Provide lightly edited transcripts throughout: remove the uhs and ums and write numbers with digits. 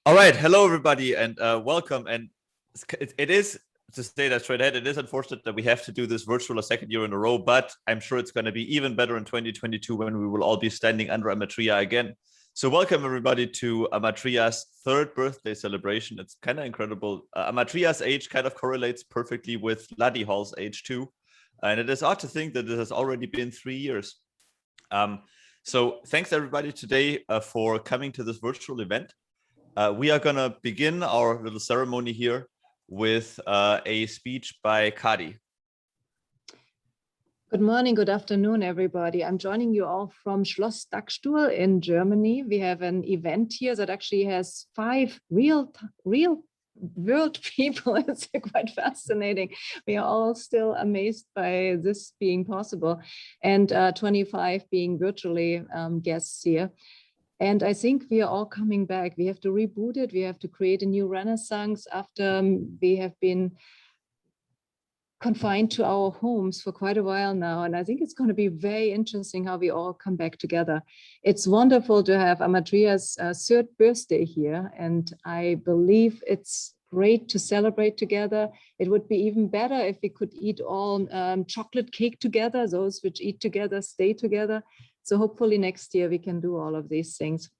All right, hello everybody, and welcome. And it is, to say that straight ahead, it is unfortunate that we have to do this virtual a second year in a row, but I'm sure it's going to be even better in 2022 when we will all be standing under Amatria again. So welcome everybody to Amatria's third birthday celebration. It's kind of incredible. Amatria's age kind of correlates perfectly with Laddie Hall's age too, and it is odd to think that it has already been 3 years. So thanks everybody today for coming to this virtual event. We are going to begin our little ceremony here with a speech by Kadi. Good morning, good afternoon, everybody. I'm joining you all from Schloss Dachstuhl in Germany. We have an event here that actually has 5 real world people. It's quite fascinating. We are all still amazed by this being possible, and 25 being virtually guests here. And I think we are all coming back. We have to reboot it. We have to create a new renaissance after we have been confined to our homes for quite a while now. And I think it's going to be very interesting how we all come back together. It's wonderful to have Amatria's third birthday here. And I believe it's great to celebrate together. It would be even better if we could eat all chocolate cake together. Those which eat together stay together. So hopefully next year we can do all of these things.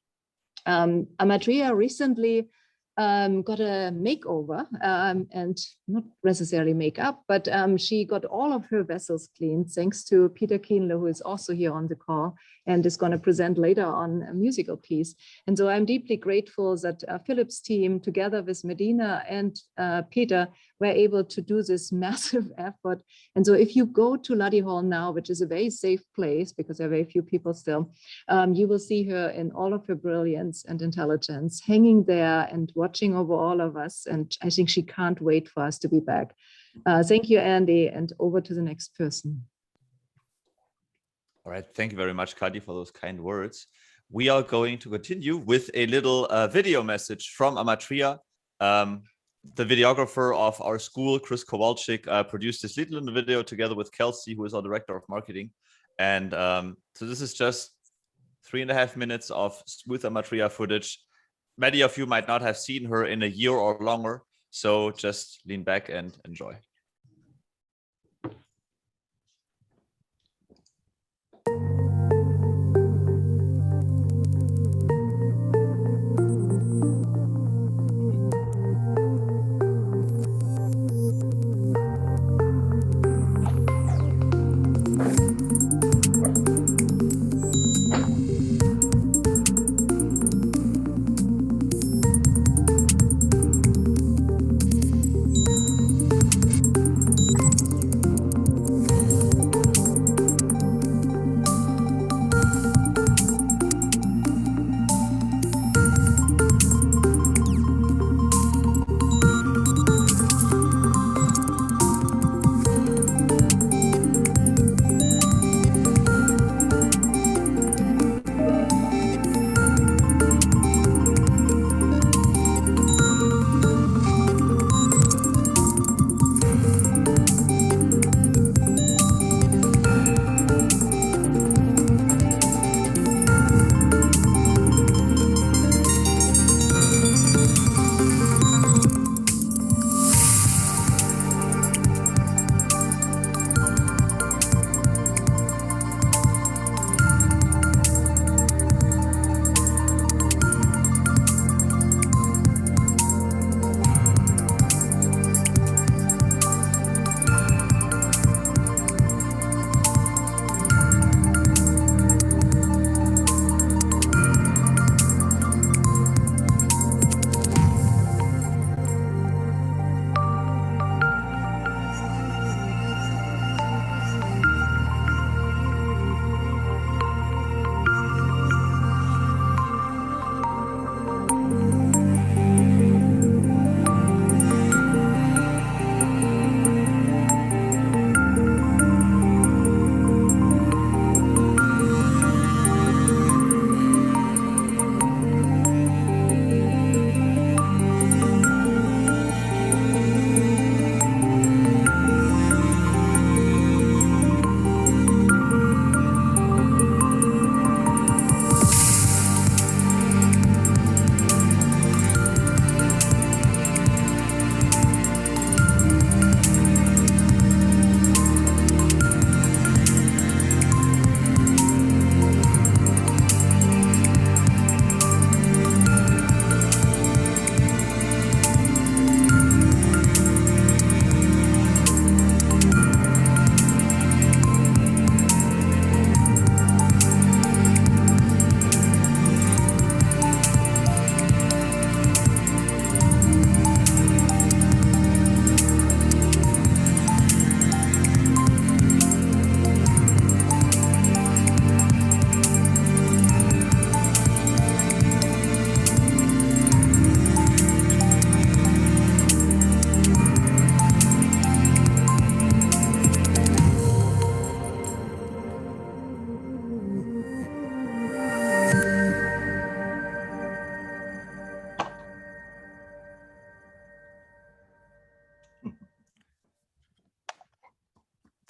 Amatria recently got a makeover, and not necessarily makeup, but she got all of her vessels cleaned thanks to Peter Kienle, who is also here on the call and is going to present later on a musical piece. And so I'm deeply grateful that Philip's team, together with Medina and Peter, were able to do this massive effort. And so if you go to Laddie Hall now, which is a very safe place because there are very few people still, you will see her in all of her brilliance and intelligence hanging there and watching over all of us. And I think she can't wait for us to be back. Thank you, Andy, and over to the next person. All right, thank you very much, Kadi, for those kind words. We are going to continue with a little video message from Amatria. The videographer of our school, Chris Kowalczyk, produced this little video together with Kelsey, who is our director of marketing. And so this is just 3.5 minutes of smooth Amatria footage. Many of you might not have seen her in a year or longer, so just lean back and enjoy.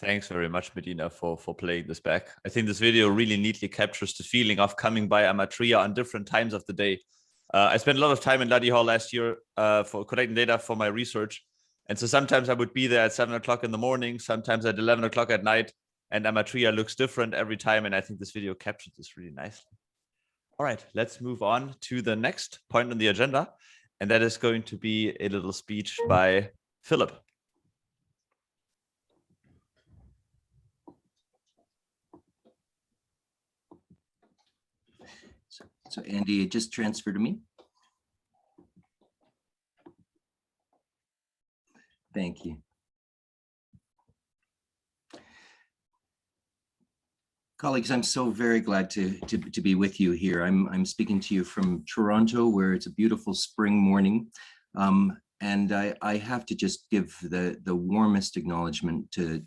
Thanks very much, Medina, for playing this back. I think this video really neatly captures the feeling of coming by Amatria on different times of the day. I spent a lot of time in Lady Hall last year for collecting data for my research. And so sometimes I would be there at 7 o'clock in the morning, sometimes at 11 o'clock at night, and Amatria looks different every time. And I think this video captured this really nicely. All right, let's move on to the next point on the agenda. And that is going to be a little speech by Philip. So Andy, just transfer to me. Thank you. Colleagues, I'm so very glad to be with you here. I'm speaking to you from Toronto, where it's a beautiful spring morning. And I have to just give the warmest acknowledgement to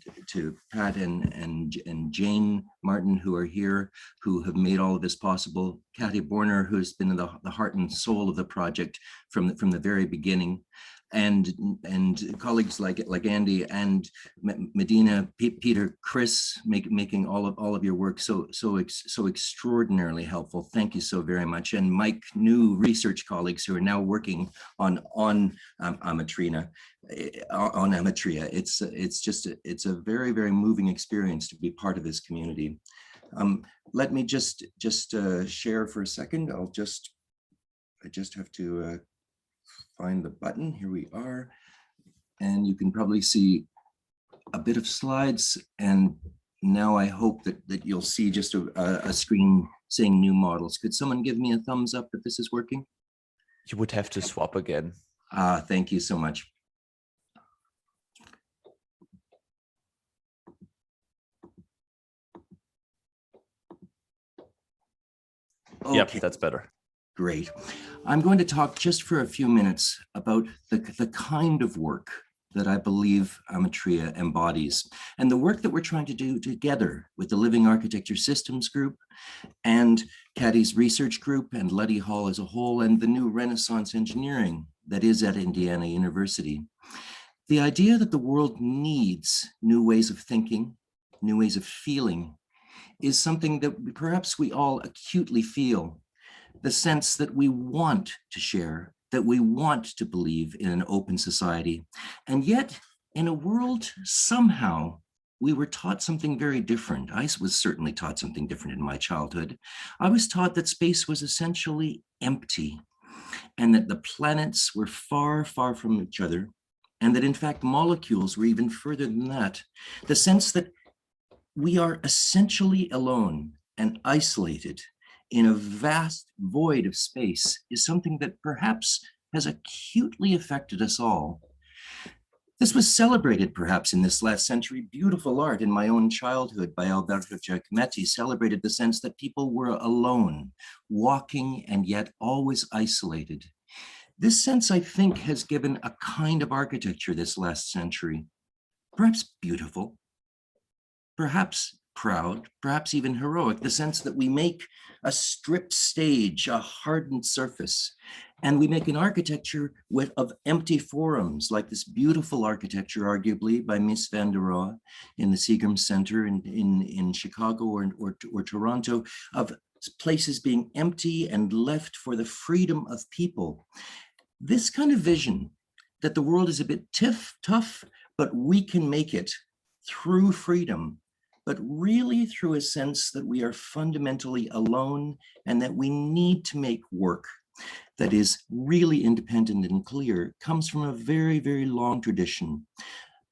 Pat and Jane Martin, who are here, who have made all of this possible. Kathy Borner, who's been the heart and soul of the project from the very beginning. And colleagues like Andy and Medina, Peter, Chris, making all of your work so extraordinarily helpful. Thank you so very much. And Mike, new research colleagues who are now working on Amatria. It's a very, very moving experience to be part of this community. Let me just share for a second. I just have to find the button. Here we are. And you can probably see a bit of slides. And now I hope that you'll see just a screen saying new models. Could someone give me a thumbs up that this is working? You would have to swap again. Thank you so much. Okay. Yep, that's better. Great. I'm going to talk just for a few minutes about the kind of work that I believe Amatria embodies, and the work that we're trying to do together with the Living Architecture Systems Group and Caddy's research group and Letty Hall as a whole, and the new Renaissance engineering that is at Indiana University. The idea that the world needs new ways of thinking, new ways of feeling, is something that perhaps we all acutely feel. The sense that we want to share, that we want to believe in an open society. And yet, in a world, somehow, we were taught something very different. I was certainly taught something different in my childhood. I was taught that space was essentially empty, and that the planets were far, far from each other, and that in fact, molecules were even further than that. The sense that we are essentially alone and isolated in a vast void of space is something that perhaps has acutely affected us all. This was celebrated perhaps in this last century. Beautiful art in my own childhood by Alberto Giacometti celebrated the sense that people were alone, walking and yet always isolated. This sense, I think, has given a kind of architecture this last century, perhaps beautiful, perhaps proud, perhaps even heroic, the sense that we make a stripped stage, a hardened surface, and we make an architecture of empty forums, like this beautiful architecture, arguably, by Mies van der Rohe in the Seagram Center in Chicago or Toronto, of places being empty and left for the freedom of people. This kind of vision that the world is a bit tough, but we can make it through freedom, but really through a sense that we are fundamentally alone and that we need to make work that is really independent and clear, comes from a very, very long tradition.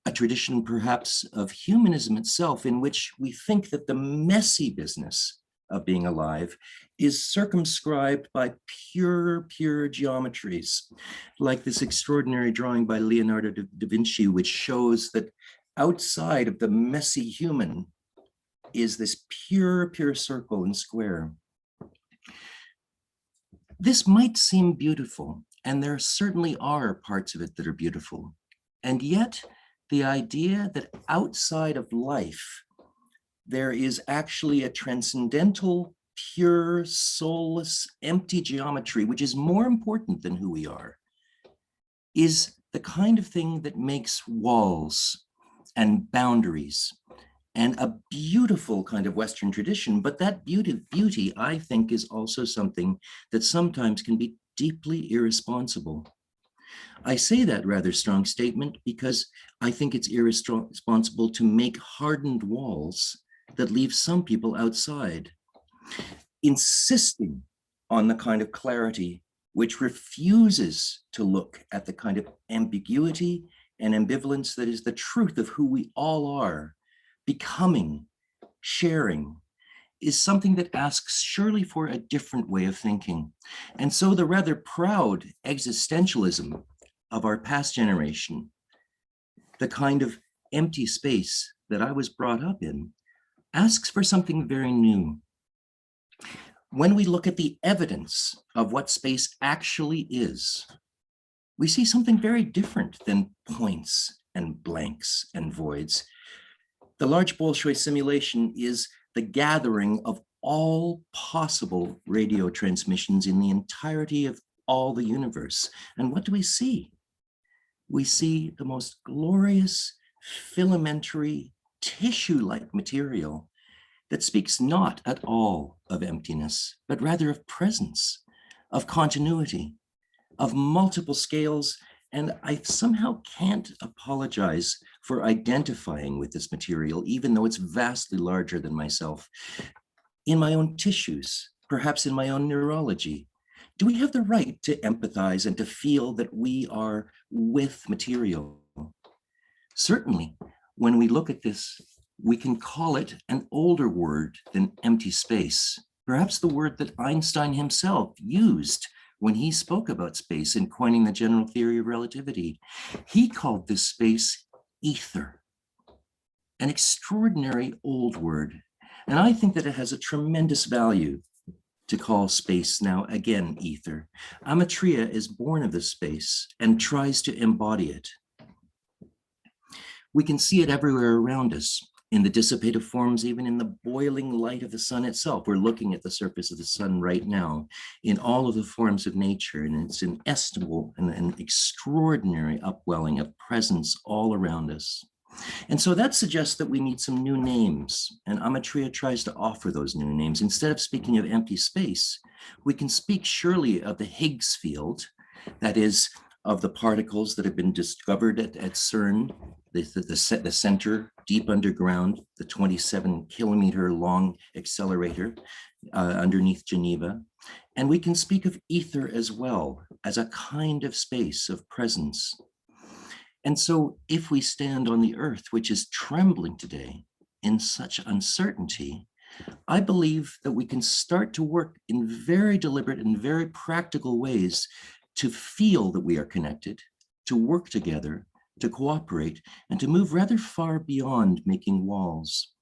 A tradition perhaps of humanism itself, in which we think that the messy business of being alive is circumscribed by pure geometries, like this extraordinary drawing by Leonardo da Vinci, which shows that outside of the messy human is this pure circle and square. This might seem beautiful, and there certainly are parts of it that are beautiful. And yet, the idea that outside of life, there is actually a transcendental, pure, soulless, empty geometry, which is more important than who we are, is the kind of thing that makes walls and boundaries and a beautiful kind of Western tradition. But that beauty, I think, is also something that sometimes can be deeply irresponsible. I say that rather strong statement because I think it's irresponsible to make hardened walls that leave some people outside, insisting on the kind of clarity which refuses to look at the kind of ambiguity and ambivalence that is the truth of who we all are, becoming, sharing, is something that asks surely for a different way of thinking. And so the rather proud existentialism of our past generation, the kind of empty space that I was brought up in, asks for something very new. When we look at the evidence of what space actually is, we see something very different than points and blanks and voids. The large Bolshoi simulation is the gathering of all possible radio transmissions in the entirety of all the universe. And what do we see? We see the most glorious, filamentary, tissue-like material that speaks not at all of emptiness, but rather of presence, of continuity, of multiple scales. And I somehow can't apologize for identifying with this material, even though it's vastly larger than myself. In my own tissues, perhaps in my own neurology, do we have the right to empathize and to feel that we are with material? Certainly, when we look at this, we can call it an older word than empty space, perhaps the word that Einstein himself used when he spoke about space in coining the general theory of relativity. He called this space ether, an extraordinary old word. And I think that it has a tremendous value to call space now again ether. Amatria is born of this space and tries to embody it. We can see it everywhere around us, in the dissipative forms, even in the boiling light of the sun itself. We're looking at the surface of the sun right now, in all of the forms of nature, and it's an estimable and an extraordinary upwelling of presence all around us. And so that suggests that we need some new names, and Amatria tries to offer those new names. Instead of speaking of empty space, we can speak surely of the Higgs field, that is, of the particles that have been discovered at CERN, the center deep underground, the 27-kilometer long accelerator underneath Geneva. And we can speak of ether as well, as a kind of space of presence. And so if we stand on the earth, which is trembling today in such uncertainty, I believe that we can start to work in very deliberate and very practical ways to feel that we are connected, to work together, to cooperate, and to move rather far beyond making walls.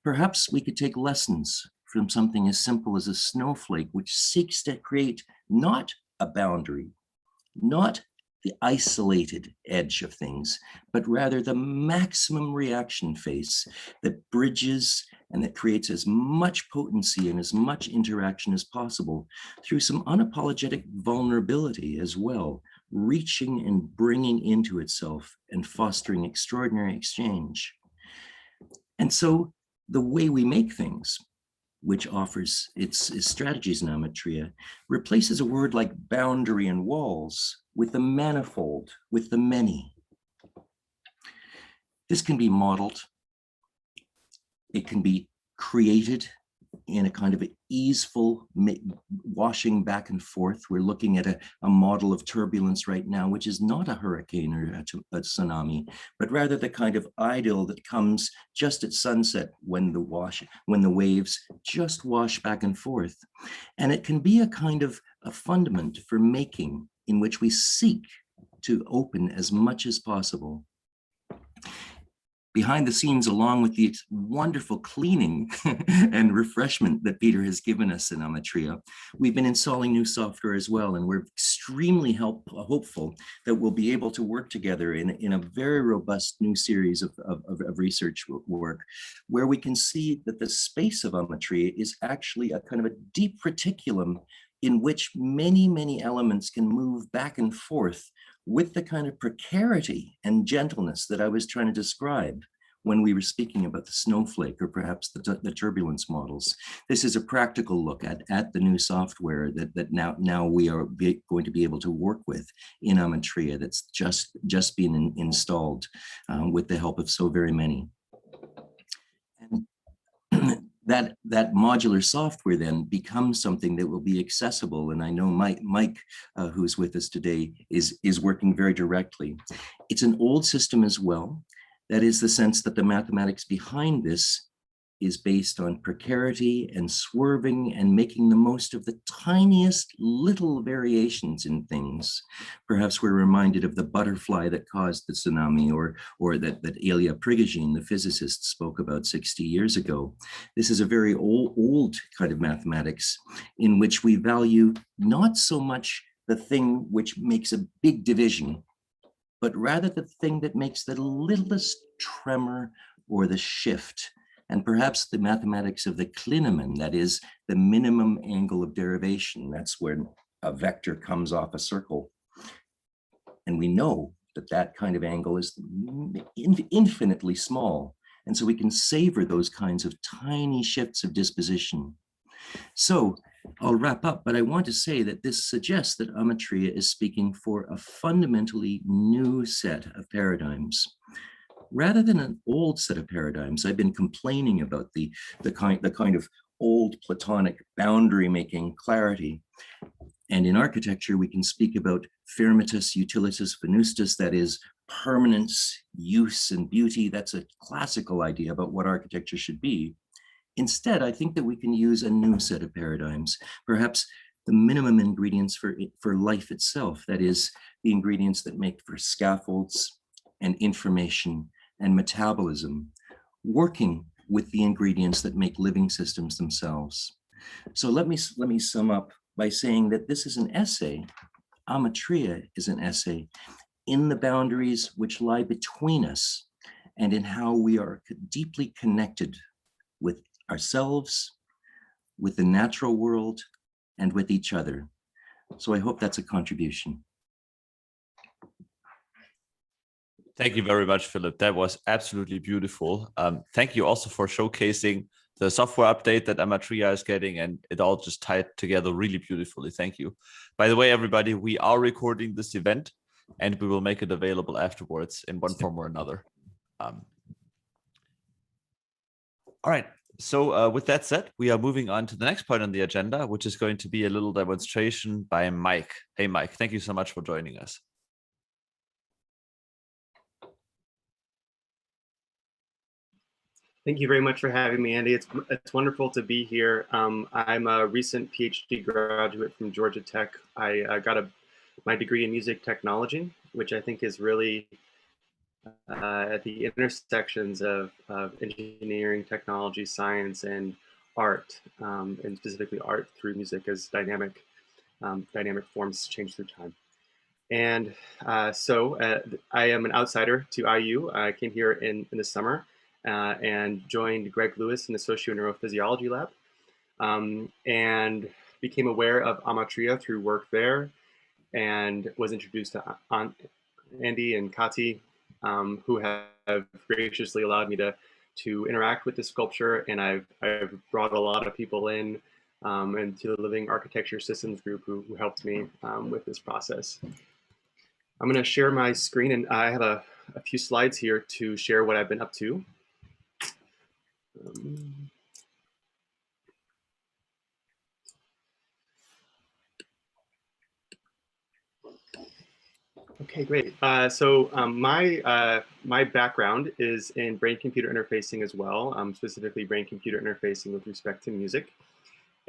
Perhaps we could take lessons from something as simple as a snowflake, which seeks to create not a boundary, not the isolated edge of things, but rather the maximum reaction face that bridges and that creates as much potency and as much interaction as possible through some unapologetic vulnerability as well, reaching and bringing into itself and fostering extraordinary exchange. And so the way we make things, which offers its strategies in Amatria, replaces a word like boundary and walls with the manifold, with the many. This can be modeled. It can be created in a kind of easeful washing back and forth. We're looking at a model of turbulence right now, which is not a hurricane or a tsunami, but rather the kind of idyll that comes just at sunset when the waves just wash back and forth. And it can be a kind of a fundament for making in which we seek to open as much as possible. Behind the scenes, along with the wonderful cleaning and refreshment that Peter has given us in Amatria, we've been installing new software as well, and we're extremely hopeful that we'll be able to work together in a very robust new series of research work, where we can see that the space of Amatria is actually a kind of a deep reticulum in which many, many elements can move back and forth with the kind of precarity and gentleness that I was trying to describe. when we were speaking about the snowflake or perhaps the turbulence models. This is a practical look at the new software that now we are going to be able to work with in Amatria that's just been installed with the help of so very many. And that modular software then becomes something that will be accessible. And I know Mike who's with us today, is working very directly. It's an old system as well. That is the sense that the mathematics behind this is based on precarity and swerving and making the most of the tiniest little variations in things. Perhaps we're reminded of the butterfly that caused the tsunami, or that Ilya Prigogine, the physicist, spoke about 60 years ago. This is a very old kind of mathematics in which we value not so much the thing which makes a big division, but rather the thing that makes the littlest tremor or the shift. And perhaps the mathematics of the Klineman, that is the minimum angle of derivation. That's when a vector comes off a circle. And we know that that kind of angle is infinitely small. And so we can savor those kinds of tiny shifts of disposition. So I'll wrap up, but I want to say that this suggests that Amatria is speaking for a fundamentally new set of paradigms. Rather than an old set of paradigms, I've been complaining about the kind of old Platonic boundary making clarity. And in architecture, we can speak about firmitas utilitas venustus, that is permanence, use, and beauty. That's a classical idea about what architecture should be. Instead, I think that we can use a new set of paradigms, perhaps the minimum ingredients for life itself, that is the ingredients that make for scaffolds and information and metabolism, working with the ingredients that make living systems themselves. So let me sum up by saying that this is an essay. Amatria is an essay in the boundaries which lie between us and in how we are deeply connected with ourselves, with the natural world, and with each other. So I hope that's a contribution. Thank you very much, Philip. That was absolutely beautiful. Thank you also for showcasing the software update that Amatria is getting, and it all just tied together really beautifully. Thank you. By the way, everybody, we are recording this event and we will make it available afterwards in one form or another. All right. So with that said, we are moving on to the next point on the agenda, which is going to be a little demonstration by Mike. Hey, Mike, thank you so much for joining us. Thank you very much for having me, Andy. It's wonderful to be here. I'm a recent PhD graduate from Georgia Tech. I got my degree in music technology, which I think is really at the intersections of engineering, technology, science, and art, and specifically art through music as dynamic forms change through time. And so I am an outsider to IU. I came here in the summer and joined Greg Lewis in the Socio-Neurophysiology Lab, and became aware of Amatria through work there, and was introduced to Andy and Kati, who have graciously allowed me to interact with the sculpture, and I've brought a lot of people in and to the Living Architecture Systems group who helped me with this process. I'm going to share my screen, and I have a few slides here to share what I've been up to. Okay, great. So my background is in brain-computer interfacing as well, specifically brain-computer interfacing with respect to music.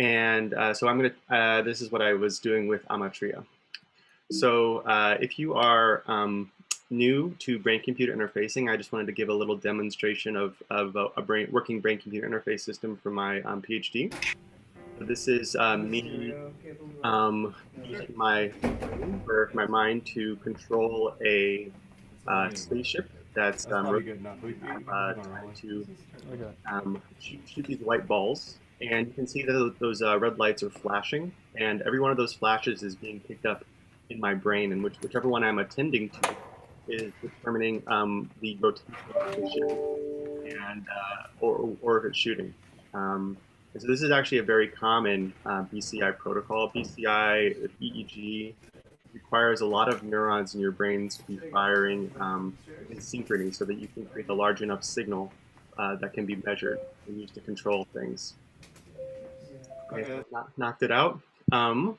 And so I'm gonna, this is what I was doing with Amatria. So if you are new to brain-computer interfacing, I just wanted to give a little demonstration of a working brain-computer interface system for my PhD. This is me using my brain or my mind to control a spaceship that's trying to shoot these white balls. And you can see that those red lights are flashing, and every one of those flashes is being picked up in my brain, and whichever one I'm attending to is determining the rotation of the ship. and or if it's shooting. And so this is actually a very common BCI protocol. BCI EEG requires a lot of neurons in your brains to be firing in synchrony so that you can create a large enough signal that can be measured and used to control things. Okay, so knocked it out. So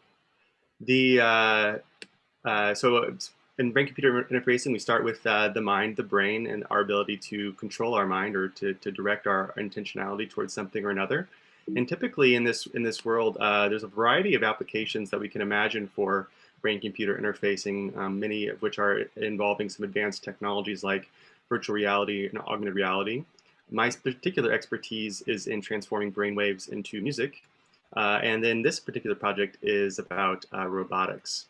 in brain-computer interfacing, we start with the mind, the brain, and our ability to control our mind or to direct our intentionality towards something or another. And typically in this world, there's a variety of applications that we can imagine for brain-computer interfacing, many of which are involving some advanced technologies like virtual reality and augmented reality. My particular expertise is in transforming brainwaves into music. And then this particular project is about robotics.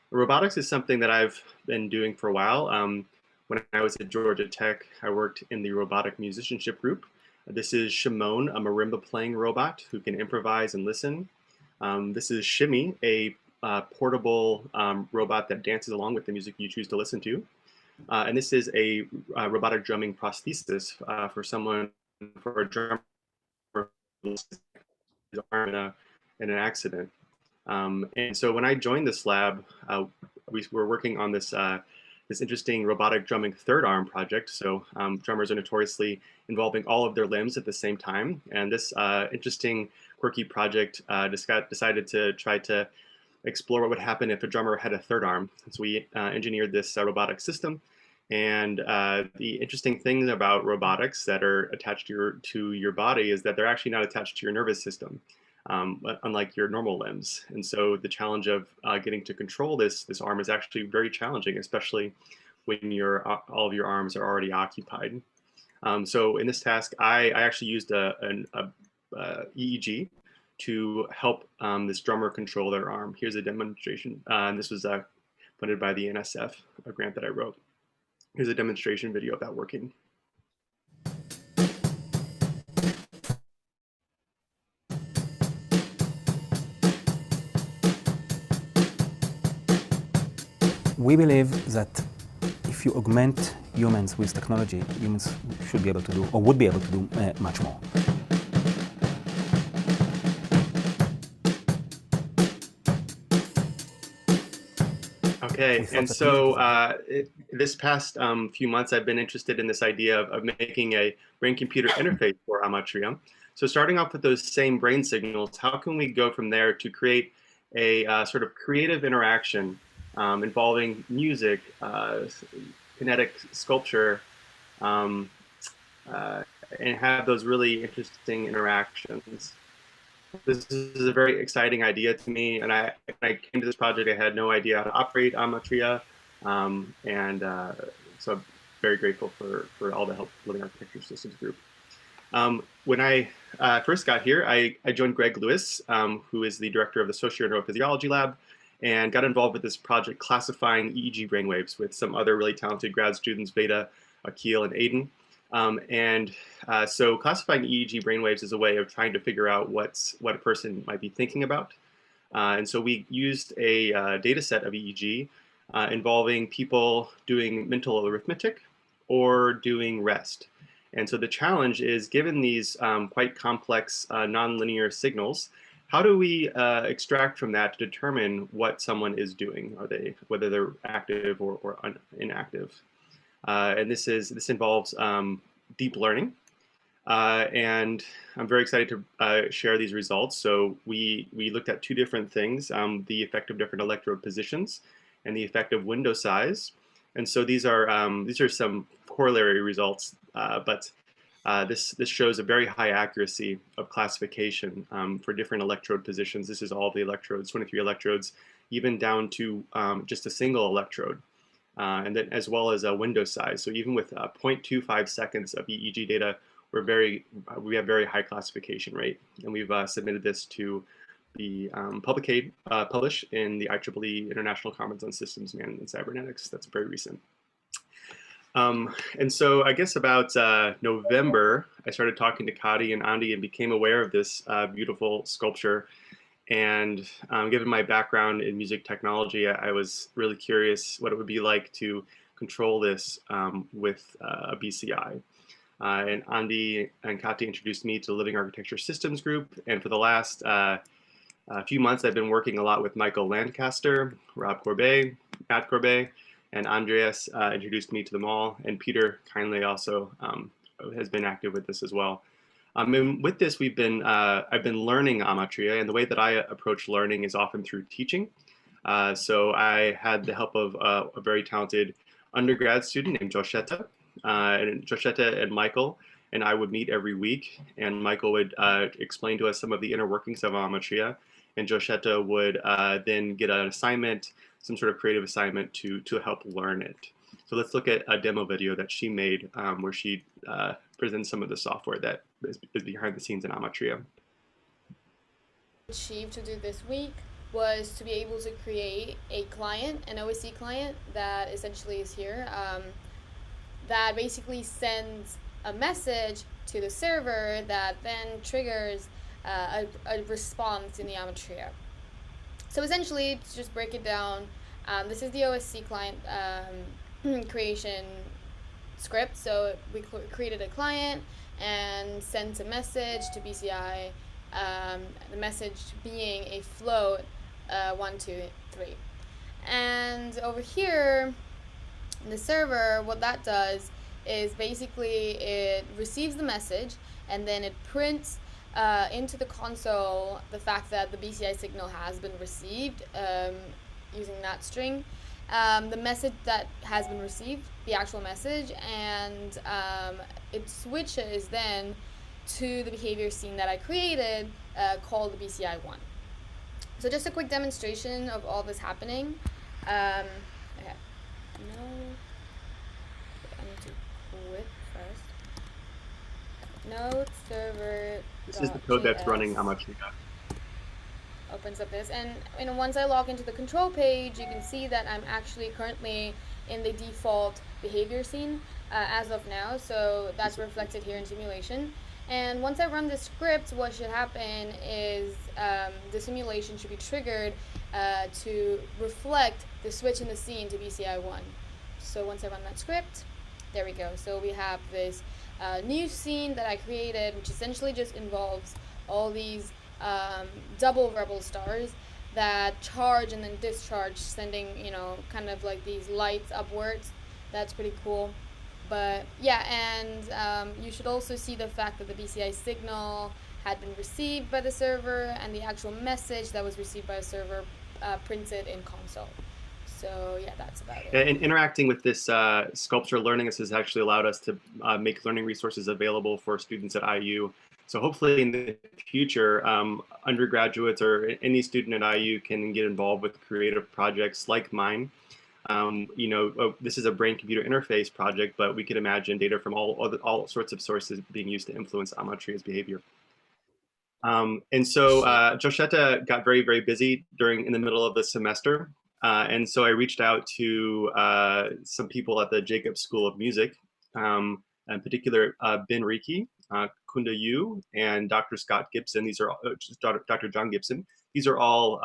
Robotics is something that I've been doing for a while. When I was at Georgia Tech, I worked in the robotic musicianship group. This is Shimon, a marimba playing robot who can improvise and listen. This is Shimmy, a portable robot that dances along with the music you choose to listen to. And this is a robotic drumming prosthesis for a drummer who's arm in an accident. And so when I joined this lab, we were working on this this interesting robotic drumming third arm project. So drummers are notoriously involving all of their limbs at the same time. And this interesting, quirky project decided to try to explore what would happen if a drummer had a third arm. So we engineered this robotic system. And the interesting thing about robotics that are attached to your body is that they're actually not attached to your nervous system. Unlike your normal limbs. And so the challenge of getting to control this arm is actually very challenging, especially when all of your arms are already occupied. So in this task, I actually used an EEG to help this drummer control their arm. Here's a demonstration. And this was funded by the NSF, a grant that I wrote. Here's a demonstration video of that working. We believe that if you augment humans with technology, humans should be able to do, or would be able to do much more. Okay, and so this past few months, I've been interested in this idea of making a brain-computer interface for Amatria. So starting off with those same brain signals, how can we go from there to create a sort of creative interaction involving music, kinetic sculpture, and have those really interesting interactions? This is a very exciting idea to me, and when I came to this project, I had no idea how to operate Amatria, so I'm very grateful for all the help Living Architecture Systems group. When I first got here, I joined Greg Lewis, who is the director of the Socio-Neurophysiology Lab, and got involved with this project classifying EEG brainwaves with some other really talented grad students, Veda, Akil, and Aiden. So classifying EEG brainwaves is a way of trying to figure out what a person might be thinking about. And so we used a data set of EEG involving people doing mental arithmetic or doing rest. And so the challenge is, given these quite complex nonlinear signals, how do we extract from that to determine what someone is doing? Whether they're active or inactive? And this involves deep learning. And I'm very excited to share these results. So we looked at two different things, the effect of different electrode positions and the effect of window size. And so these are some corollary results, but this shows a very high accuracy of classification for different electrode positions. This is all the electrodes, 23 electrodes, even down to just a single electrode. And then as well as a window size. So even with 0.25 seconds of EEG data, we have very high classification rate. And we've submitted this to be published in the IEEE International Conference on Systems Management and Cybernetics. That's very recent. And so I guess about November, I started talking to Kadi and Andy and became aware of this beautiful sculpture. And given my background in music technology, I was really curious what it would be like to control this with a BCI. And Andy and Kati introduced me to the Living Architecture Systems group. And for the last few months, I've been working a lot with Michael Lancaster, Rob Corbet, Matt Corbet, and Andreas introduced me to them all. And Peter kindly also has been active with this as well. And with this, I've been learning Amatria, and the way that I approach learning is often through teaching. So I had the help of a very talented undergrad student named Joshetta. And Joshetta and Michael and I would meet every week, and Michael would explain to us some of the inner workings of Amatria, and Joshetta would then get an assignment, some sort of creative assignment to help learn it. So let's look at a demo video that she made where she presents some of the software that is behind the scenes in Amatria. Achieved to do this week was to be able to create a client, an OSC client that essentially is here, that basically sends a message to the server that then triggers a response in the Amatria. So essentially, to just break it down, this is the OSC client creation script. So we created a client and sent a message to BCI, the message being a float 1, 2, 3. And over here, the server, what that does is basically it receives the message and then it prints into the console the fact that the BCI signal has been received using that string, the message that has been received, the actual message, and it switches then to the behavior scene that I created called the BCI1. So just a quick demonstration of all this happening. Okay. No, I need to quit first. Node server. This is the code that's running Amatria. Opens up this, and once I log into the control page, you can see that I'm actually currently in the default behavior scene as of now. So that's reflected here in simulation. And once I run the script, what should happen is the simulation should be triggered to reflect the switch in the scene to BCI1. So once I run that script, there we go. So we have this new scene that I created, which essentially just involves all these double rebel stars that charge and then discharge, sending, kind of like these lights upwards. That's pretty cool. But yeah, and you should also see the fact that the BCI signal had been received by the server and the actual message that was received by the server printed in console. So yeah, that's about it. And interacting with this sculpture learning, this has actually allowed us to make learning resources available for students at IU. So hopefully in the future, undergraduates or any student at IU can get involved with creative projects like mine. This is a brain-computer interface project, but we could imagine data from all sorts of sources being used to influence Amatria's behavior. And so Joshetta got very, very busy in the middle of the semester. And so I reached out to some people at the Jacobs School of Music, in particular Ben Riki, Kunda Yu, and Dr. Scott Gibson. These are Dr. John Gibson. These are all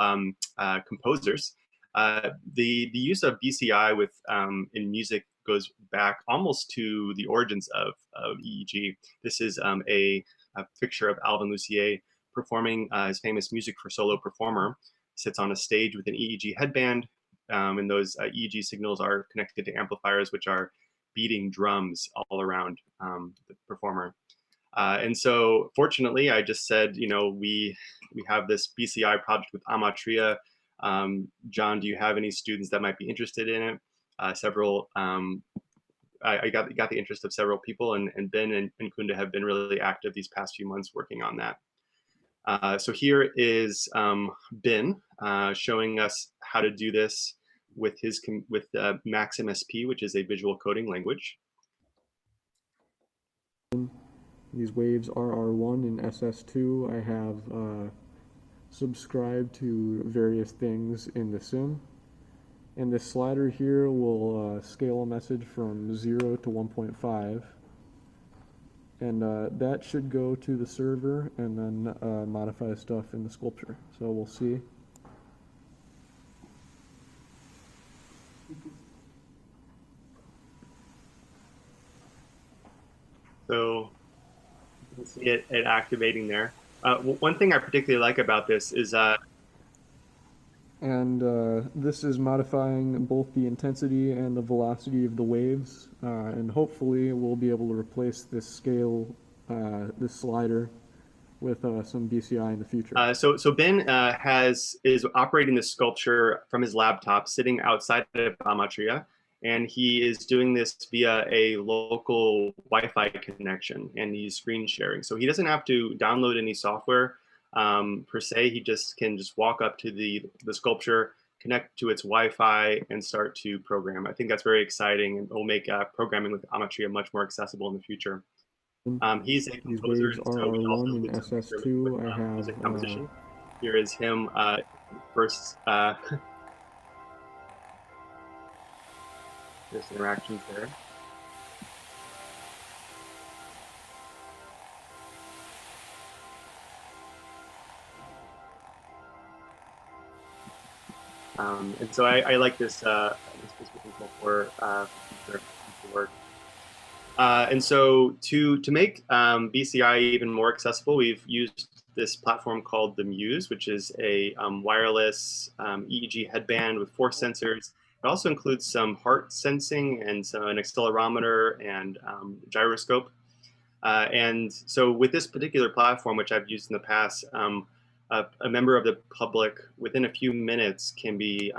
composers. The use of BCI in music goes back almost to the origins of EEG. This is a picture of Alvin Lucier performing his famous Music for Solo Performer. Sits on a stage with an EEG headband, and those EEG signals are connected to amplifiers, which are beating drums all around the performer. And so fortunately, I just said, we have this BCI project with Amatria. John, do you have any students that might be interested in it? I got the interest of several people, and Ben and Kunda have been really active these past few months working on that. So here is Ben showing us how to do this with Max MSP, which is a visual coding language. These waves RR1 and SS2, I have subscribed to various things in the sim. And this slider here will scale a message from 0 to 1.5. And that should go to the server and then modify stuff in the sculpture. So we'll see. So you can see it activating there. One thing I particularly like about this is And this is modifying both the intensity and the velocity of the waves, and hopefully we'll be able to replace this scale, this slider, with some BCI in the future. So Ben is operating this sculpture from his laptop, sitting outside of Amatria, and he is doing this via a local Wi-Fi connection, and he's screen sharing. So he doesn't have to download any software per se. He can walk up to the sculpture, connect to its Wi-Fi, and start to program. I think that's very exciting, and will make programming with Amatria much more accessible in the future. He's a These composer, waves and are so he also R1 and did some experiments SS2. with I have music composition. Here is him first. There's interactions there. And so I like this for future work. And so to make BCI even more accessible, we've used this platform called the Muse, which is a wireless EEG headband with 4 sensors. It also includes some heart sensing and an accelerometer and gyroscope. And so with this particular platform, which I've used in the past, a member of the public within a few minutes can be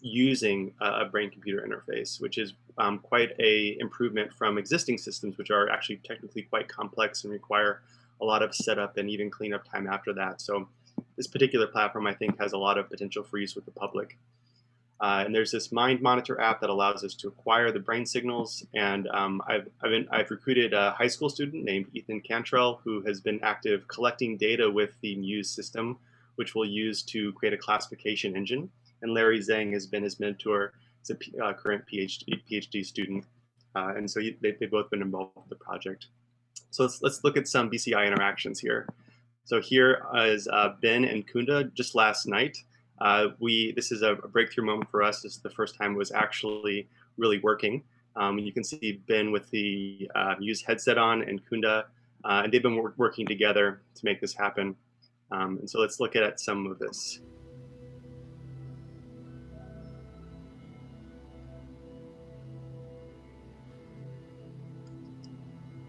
using a brain-computer interface, which is quite a improvement from existing systems, which are actually technically quite complex and require a lot of setup and even cleanup time after that. So this particular platform, I think, has a lot of potential for use with the public. And there's this Mind Monitor app that allows us to acquire the brain signals. And I've recruited a high school student named Ethan Cantrell, who has been active collecting data with the Muse system, which we'll use to create a classification engine. And Larry Zhang has been his mentor. He's a current PhD student. And so they've both been involved with the project. So let's look at some BCI interactions here. So here is Ben and Kunda just last night. This is a breakthrough moment for us. This is the first time it was actually really working. You can see Ben with the Muse headset on and Kunda, and they've been working together to make this happen. And so let's look at some of this.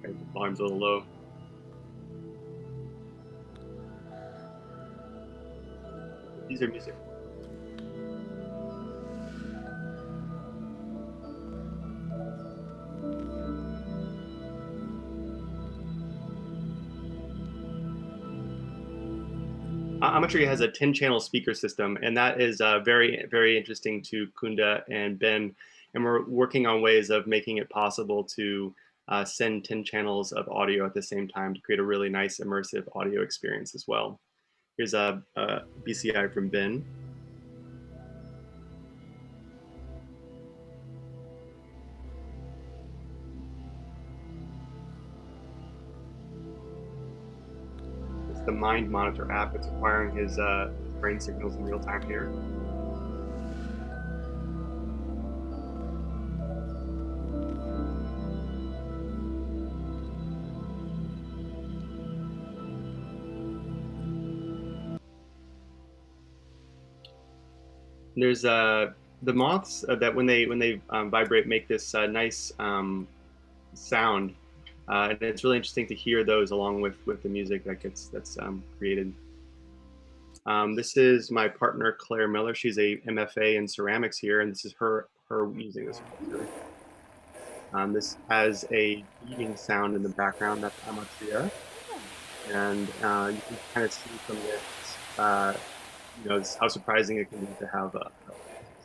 Okay, the volume's a little low. These are music. Amatria has a 10-channel speaker system, and that is very, very interesting to Kunda and Ben. And we're working on ways of making it possible to send 10 channels of audio at the same time to create a really nice immersive audio experience as well. Here's a BCI from Ben. It's the Mind Monitor app. It's acquiring his brain signals in real time here. There's the moths that when they vibrate make this nice sound, and it's really interesting to hear those along with the music that's created. This is my partner Claire Miller. She's a MFA in ceramics here, and this is her using this sculpture. This has a beating sound in the background. That's Amatria, and you can kind of see from this. How surprising it can be to have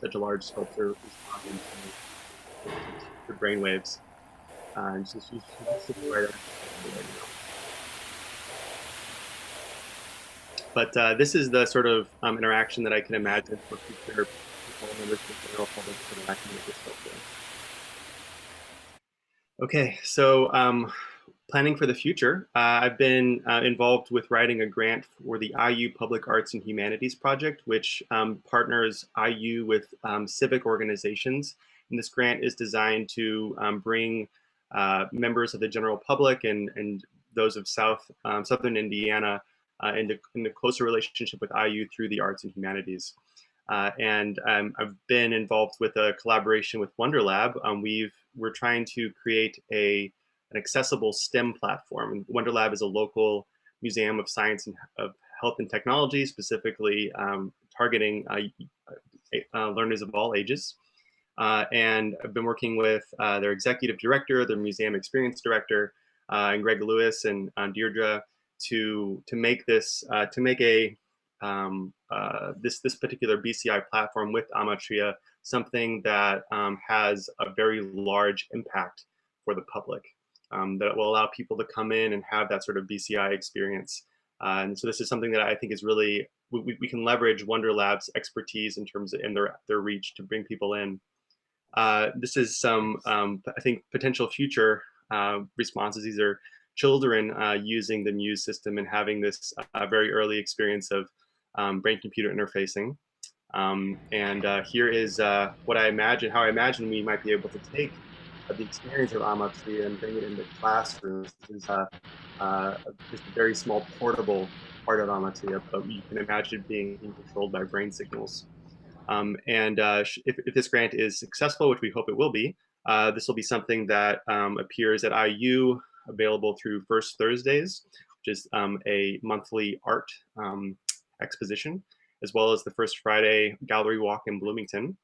such a large sculpture responding to brainwaves. And she's sitting right now. But this is the sort of interaction that I can imagine for future people members of the general public interacting with this sculpture. Okay, so planning for the future, I've been involved with writing a grant for the IU Public Arts and Humanities Project, which partners IU with civic organizations. And this grant is designed to bring members of the general public and those of Southern Indiana in a closer relationship with IU through the arts and humanities. I've been involved with a collaboration with Wonder Lab. We're trying to create an accessible STEM platform. Wonder Lab is a local museum of science and of health and technology, specifically targeting learners of all ages. And I've been working with their executive director, their museum experience director, and Greg Lewis and Deirdre to make this this particular BCI platform with Amatria something that has a very large impact for the public, that will allow people to come in and have that sort of BCI experience. And so this is something that I think is really, we can leverage Wonder Lab's expertise in terms of their reach to bring people in. This is some, I think, potential future responses. These are children using the Muse system and having this very early experience of brain-computer interfacing. Here is what I imagine, how I imagine we might be able to take the experience of Amatria and bring it into classrooms. This is just a very small portable part of Amatria, but you can imagine it being controlled by brain signals. If this grant is successful, which we hope it will be, this will be something that appears at IU, available through First Thursdays, which is a monthly art exposition, as well as the First Friday gallery walk in Bloomington.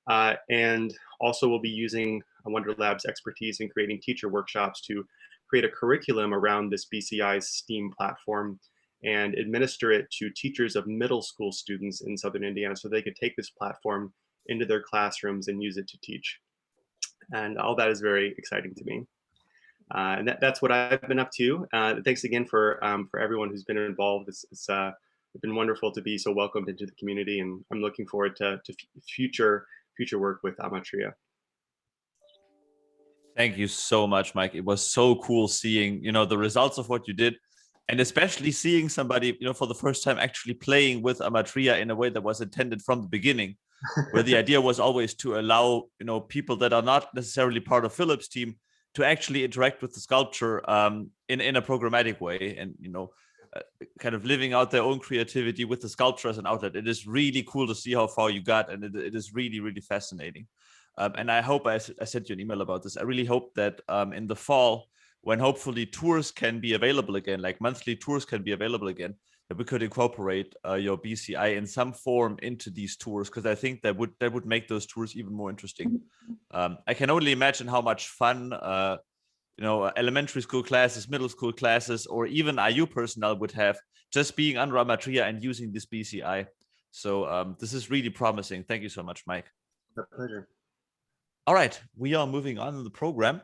And also we'll be using Wonder Lab's expertise in creating teacher workshops to create a curriculum around this BCI STEAM platform and administer it to teachers of middle school students in Southern Indiana so they could take this platform into their classrooms and use it to teach. And all that is very exciting to me. And that's what I've been up to. Thanks again for everyone who's been involved. It's been wonderful to be so welcomed into the community, and I'm looking forward to future work with Amatria. Thank you so much, Mike. It was so cool seeing, the results of what you did, and especially seeing somebody, for the first time actually playing with Amatria in a way that was intended from the beginning, where the idea was always to allow, people that are not necessarily part of Philip's team to actually interact with the sculpture in a programmatic way, and, kind of living out their own creativity with the sculpture as an outlet. It is really cool to see how far you got, and it is really, really fascinating. And I hope I sent you an email about this. I really hope that in the fall, when hopefully tours can be available again, like monthly tours can be available again, that we could incorporate your BCI in some form into these tours, because I think that would make those tours even more interesting. I can only imagine how much fun elementary school classes, middle school classes, or even IU personnel would have just being under Amatria and using this BCI. So this is really promising. Thank you so much, Mike. My pleasure. All right, we are moving on in the program.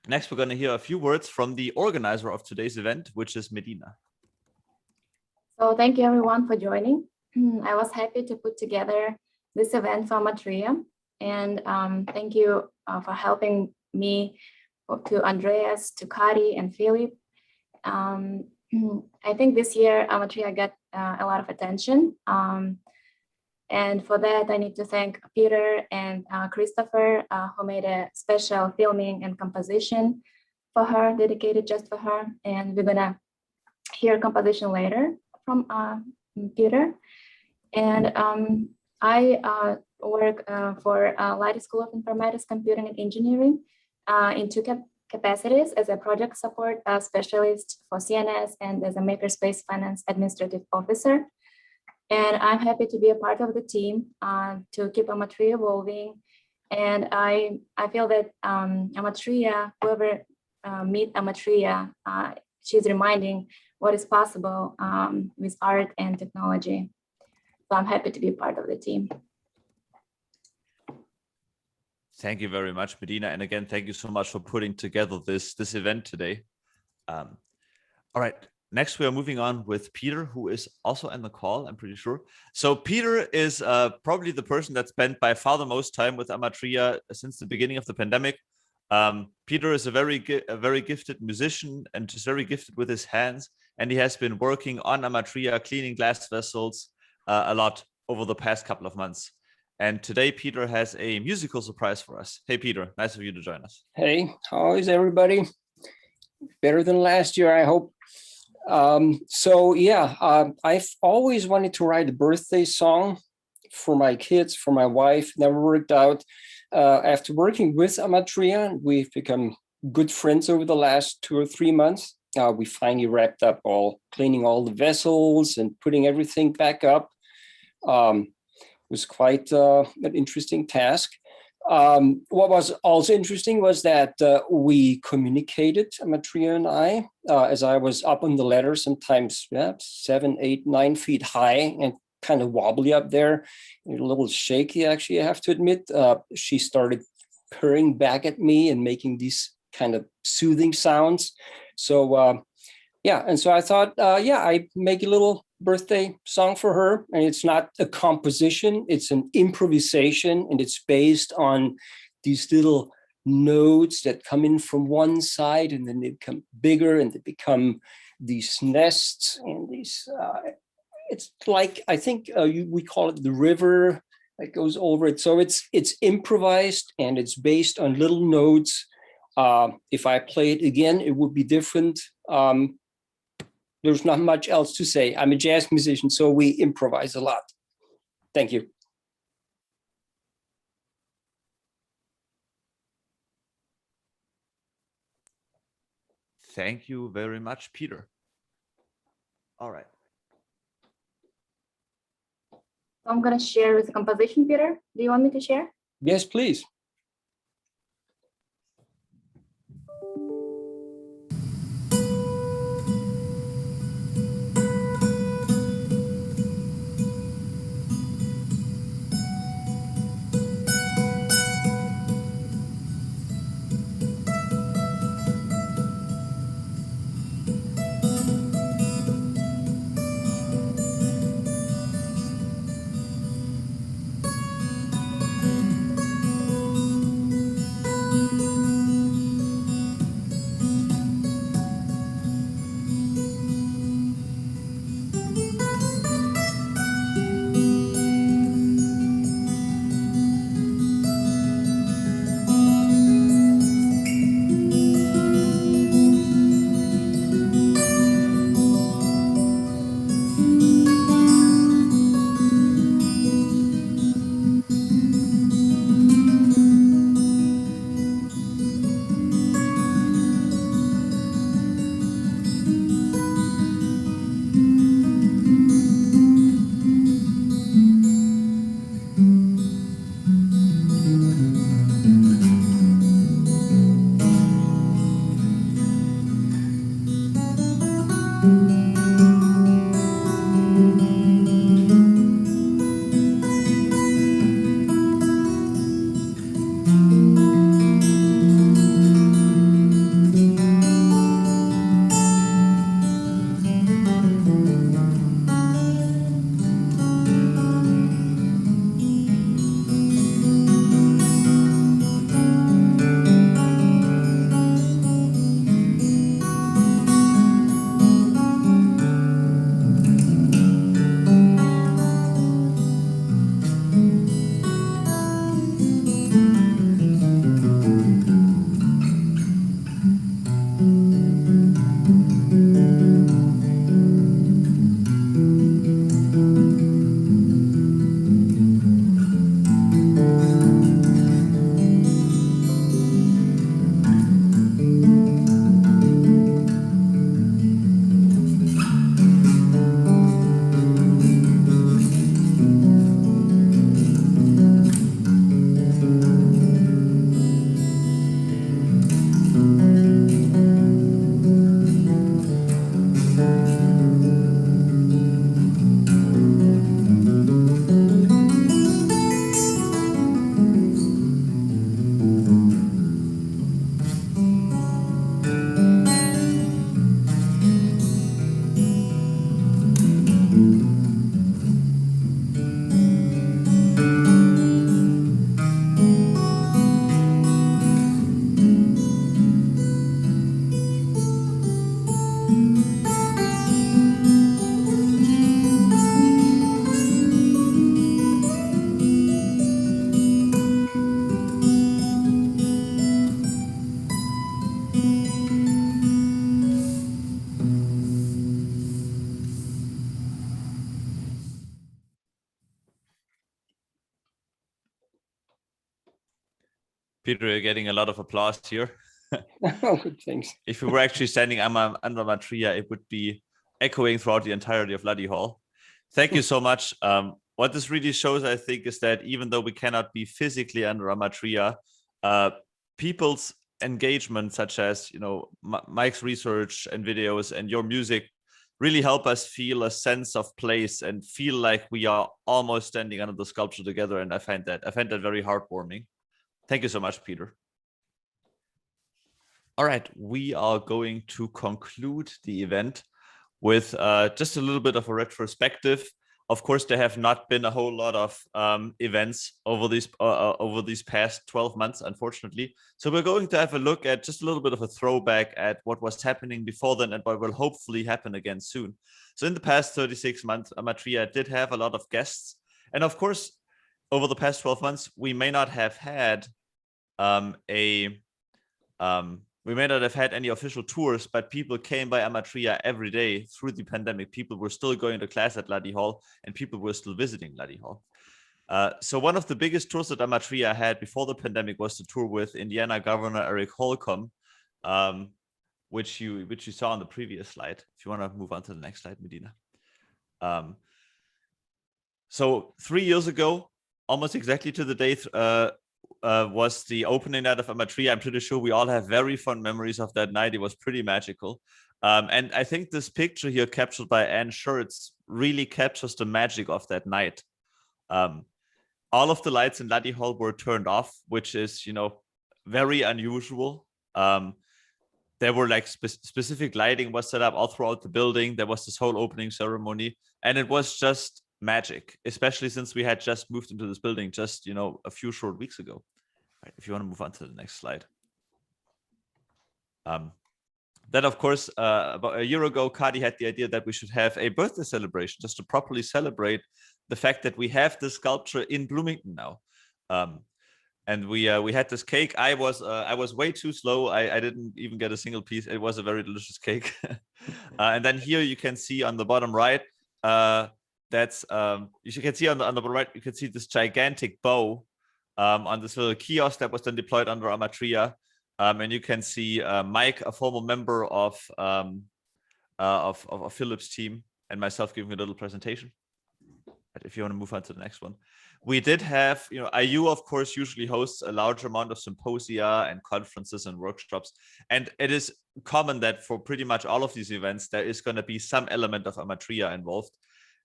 Next, we're going to hear a few words from the organizer of today's event, which is Medina. So thank you everyone for joining. I was happy to put together this event for Amatria, and thank you for helping me, to Andreas, to Kari and Philip. I think this year Amatria got a lot of attention. And for that, I need to thank Peter and Christopher, who made a special filming and composition for her, dedicated just for her. And we're gonna hear composition later from Peter. And I work for Light School of Informatics, Computing and Engineering in two capacities: as a project support specialist for CNS and as a Makerspace Finance Administrative Officer. And I'm happy to be a part of the team to keep Amatria evolving. And I feel that Amatria, whoever meet Amatria, she's reminding what is possible with art and technology. So I'm happy to be part of the team. Thank you very much, Medina. And again, thank you so much for putting together this event today. All right. Next, we are moving on with Peter, who is also on the call, I'm pretty sure. So Peter is probably the person that spent by far the most time with Amatria since the beginning of the pandemic. Peter is a very gifted musician and just very gifted with his hands. And he has been working on Amatria, cleaning glass vessels a lot over the past couple of months. And today, Peter has a musical surprise for us. Hey, Peter, nice of you to join us. Hey, how is everybody? Better than last year, I hope. I've always wanted to write a birthday song for my kids, for my wife. Never worked out. After working with Amatria, we've become good friends over the last 2 or 3 months. We finally wrapped up cleaning all the vessels and putting everything back up. It was quite an interesting task. What was also interesting was that we communicated, Amatria and I, as I was up on the ladder, sometimes 7, 8, 9 feet high and kind of wobbly up there, a little shaky, actually, I have to admit. She started purring back at me and making these kind of soothing sounds. So and so I thought, I make a little birthday song for her, and it's not a composition, it's an improvisation, and it's based on these little notes that come in from one side and then they become bigger and they become these nests and these it's like, I think we call it the river that goes over it. So it's improvised and it's based on little notes. If I play it again, it would be different. There's not much else to say. I'm a jazz musician, so we improvise a lot. Thank you. Thank you very much, Peter. All right. I'm going to share with the composition, Peter. Do you want me to share? Yes, please. Peter, you're getting a lot of applause here. Oh, thanks. If we were actually standing under Amatria, it would be echoing throughout the entirety of Luddy Hall. Thank you so much. What this really shows, I think, is that even though we cannot be physically under Amatria, people's engagement, such as Mike's research and videos and your music, really help us feel a sense of place and feel like we are almost standing under the sculpture together. And I find that very heartwarming. Thank you so much, Peter. All right, we are going to conclude the event with just a little bit of a retrospective. Of course, there have not been a whole lot of events over these past 12 months, unfortunately. So we're going to have a look at just a little bit of a throwback at what was happening before then and what will hopefully happen again soon. So in the past 36 months, Amatria did have a lot of guests. And of course, over the past 12 months, we may not have had we may not have had any official tours, but people came by Amatria every day through the pandemic. People were still going to class at Luddy Hall, and people were still visiting Luddy Hall. So one of the biggest tours that Amatria had before the pandemic was the tour with Indiana Governor Eric Holcomb, which you saw on the previous slide. If you want to move on to the next slide, Medina. So 3 years ago, almost exactly to the date, was the opening night of Amatria. I'm pretty sure we all have very fond memories of that night. It was pretty magical. And I think this picture here captured by Anne Schertz really captures the magic of that night. All of the lights in Luddy Hall were turned off, which is, very unusual. There were like specific lighting was set up all throughout the building. There was this whole opening ceremony, and it was just magic, especially since we had just moved into this building just, a few short weeks ago. Right, if you want to move on to the next slide. Then, of course, about a year ago, Kadi had the idea that we should have a birthday celebration just to properly celebrate the fact that we have this sculpture in Bloomington now. And we had this cake. I was way too slow. I didn't even get a single piece. It was a very delicious cake. And then here you can see on the bottom right, that's you can see on the bottom right, you can see this gigantic bow on this little kiosk that was then deployed under Amatria. And you can see Mike, a former member of Philip's team, and myself giving a little presentation. But if you want to move on to the next one. We did have, IU, of course, usually hosts a large amount of symposia and conferences and workshops. And it is common that for pretty much all of these events, there is going to be some element of Amatria involved.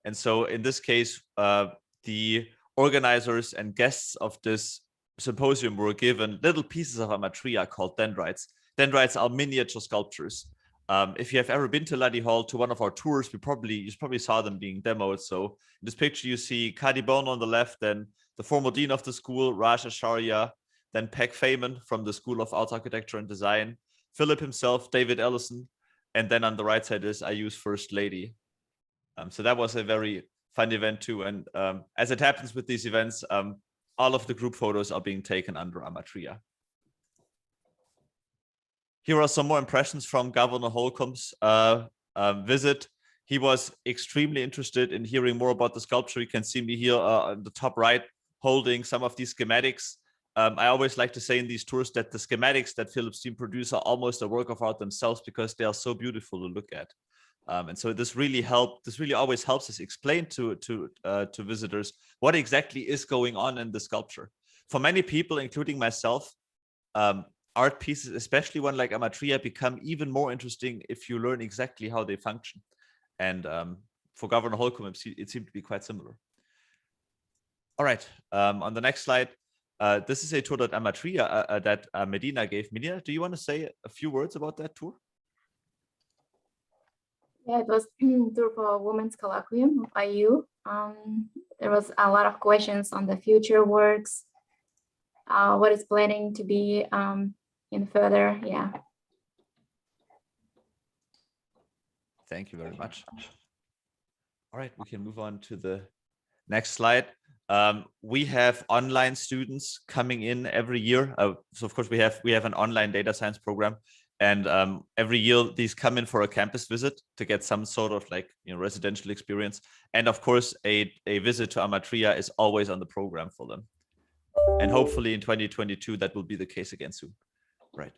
And so in this case, the organizers and guests of this symposium were given little pieces of Amatria called dendrites. Dendrites are miniature sculptures. If you have ever been to Luddy Hall to one of our tours, you probably saw them being demoed. So in this picture, you see Kadi Bone on the left, then the former dean of the school, Raj Acharya, then Peg Feynman from the School of Art, Architecture and Design, Philip himself, David Ellison, and then on the right side is IU's First Lady. So that was a very fun event too. And as it happens with these events, all of the group photos are being taken under Amatria. Here are some more impressions from Governor Holcomb's visit. He was extremely interested in hearing more about the sculpture. You can see me here on the top right, holding some of these schematics. I always like to say in these tours that the schematics that Philip's team produce are almost a work of art themselves because they are so beautiful to look at. And so this really always helps us explain to visitors what exactly is going on in the sculpture. For many people, including myself, art pieces, especially one like Amatria, become even more interesting if you learn exactly how they function. And for Governor Holcomb, it seemed to be quite similar. All right, on the next slide, this is a tour that Amatria, that Medina gave. Medina, do you want to say a few words about that tour? Yeah, it was tour for Women's Colloquium, IU. There was a lot of questions on the future works, what is planning to be in further, yeah. Thank you very much. All right, we can move on to the next slide. We have online students coming in every year. So of course we have an online data science program, and every year these come in for a campus visit to get some sort of residential experience. And of course a visit to Amatria is always on the program for them. And hopefully in 2022, that will be the case again soon. Right.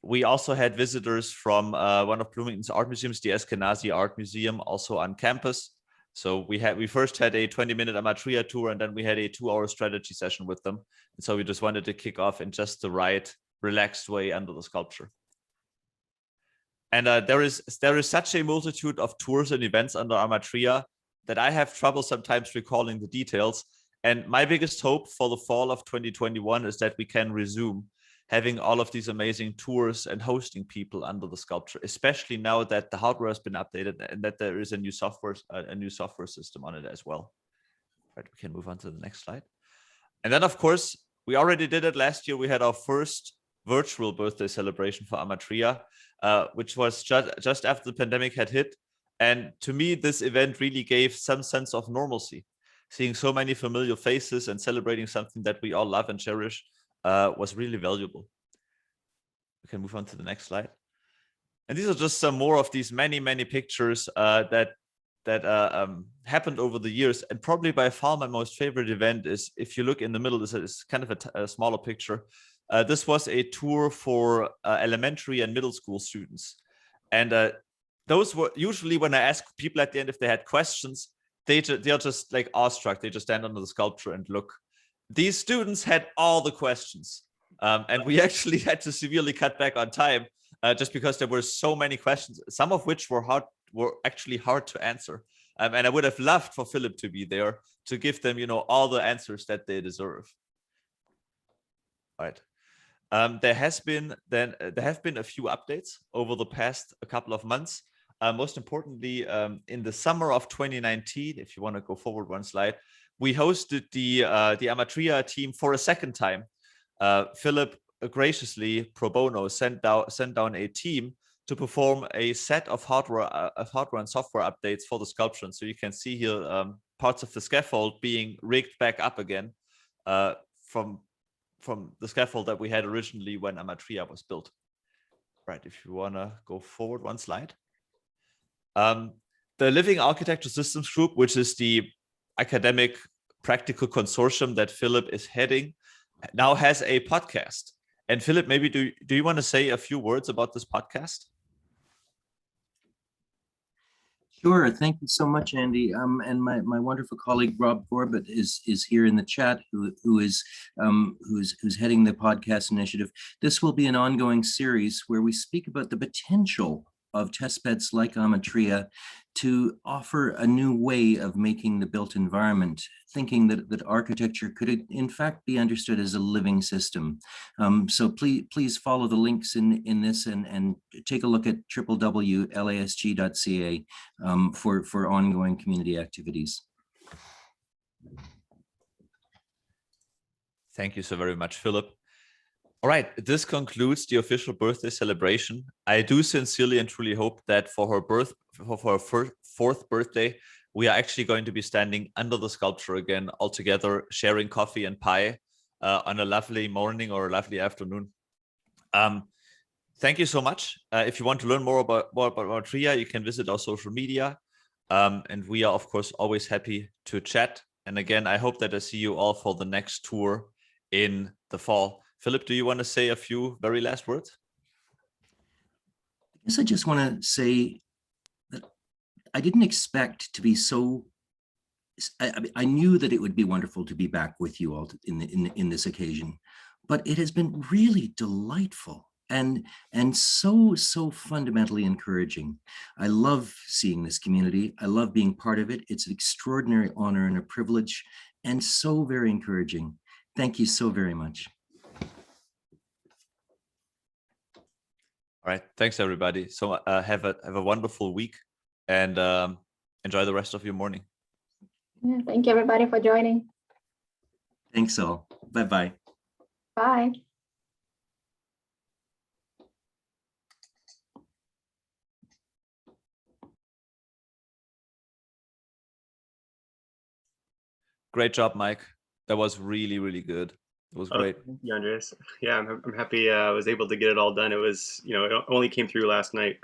We also had visitors from one of Bloomington's art museums, the Eskenazi Art Museum, also on campus. So we first had a 20-minute Amatria tour, and then we had a 2-hour strategy session with them. And so we just wanted to kick off in just the right, relaxed way under the sculpture. And there is such a multitude of tours and events under Amatria that I have trouble sometimes recalling the details. And my biggest hope for the fall of 2021 is that we can resume having all of these amazing tours and hosting people under the sculpture, especially now that the hardware has been updated and that there is a new software system on it as well. Right, we can move on to the next slide. And then, of course, we already did it last year. We had our first virtual birthday celebration for Amatria, which was just after the pandemic had hit. And to me, this event really gave some sense of normalcy. Seeing so many familiar faces and celebrating something that we all love and cherish was really valuable. We can move on to the next slide. And these are just some more of these many pictures that happened over the years. And probably by far my most favorite event is, if you look in the middle, this is kind of a smaller picture. This was a tour for elementary and middle school students. And those were usually, when I ask people at the end if they had questions, they're just like awestruck. They just stand under the sculpture and look. These students had all the questions. And we actually had to severely cut back on time just because there were so many questions, some of which were actually hard to answer. And I would have loved for Philip to be there to give them, all the answers that they deserve. All right. There have been a few updates over the past couple of months. Most importantly, in the summer of 2019, if you want to go forward one slide, we hosted the Amatria team for a second time. Philip graciously, pro bono, sent down a team to perform a set of hardware and software updates for the sculpture. And so you can see here parts of the scaffold being rigged back up again from the scaffold that we had originally when Amatria was built. Right, if you want to go forward one slide. The Living Architecture Systems Group, which is the academic practical consortium that Philip is heading, now has a podcast. And Philip, maybe do you want to say a few words about this podcast? Sure. Thank you so much, Andy. And my wonderful colleague Rob Corbett is here in the chat, who's heading the podcast initiative. This will be an ongoing series where we speak about the potential of testbeds like Amatria to offer a new way of making the built environment, thinking that architecture could in fact be understood as a living system. So please follow the links in this and take a look at www.lasg.ca for ongoing community activities. Thank you so very much, Philip. All right, this concludes the official birthday celebration. I do sincerely and truly hope that for her fourth birthday, we are actually going to be standing under the sculpture again, all together, sharing coffee and pie on a lovely morning or a lovely afternoon. Thank you so much. If you want to learn more about Amatria, you can visit our social media. And we are, of course, always happy to chat. And again, I hope that I see you all for the next tour in the fall. Philip, do you want to say a few very last words? I guess I just want to say that I didn't expect to be so. I knew that it would be wonderful to be back with you all in this occasion, but it has been really delightful and so fundamentally encouraging. I love seeing this community. I love being part of it. It's an extraordinary honor and a privilege, and so very encouraging. Thank you so very much. All right, thanks everybody. So have a wonderful week and enjoy the rest of your morning. Yeah, thank you everybody for joining. Thanks all. Bye-bye. Bye. Great job, Mike. That was really good. It was great. Thank you, Andreas. Yeah, I'm happy I was able to get it all done. It was, it only came through last night.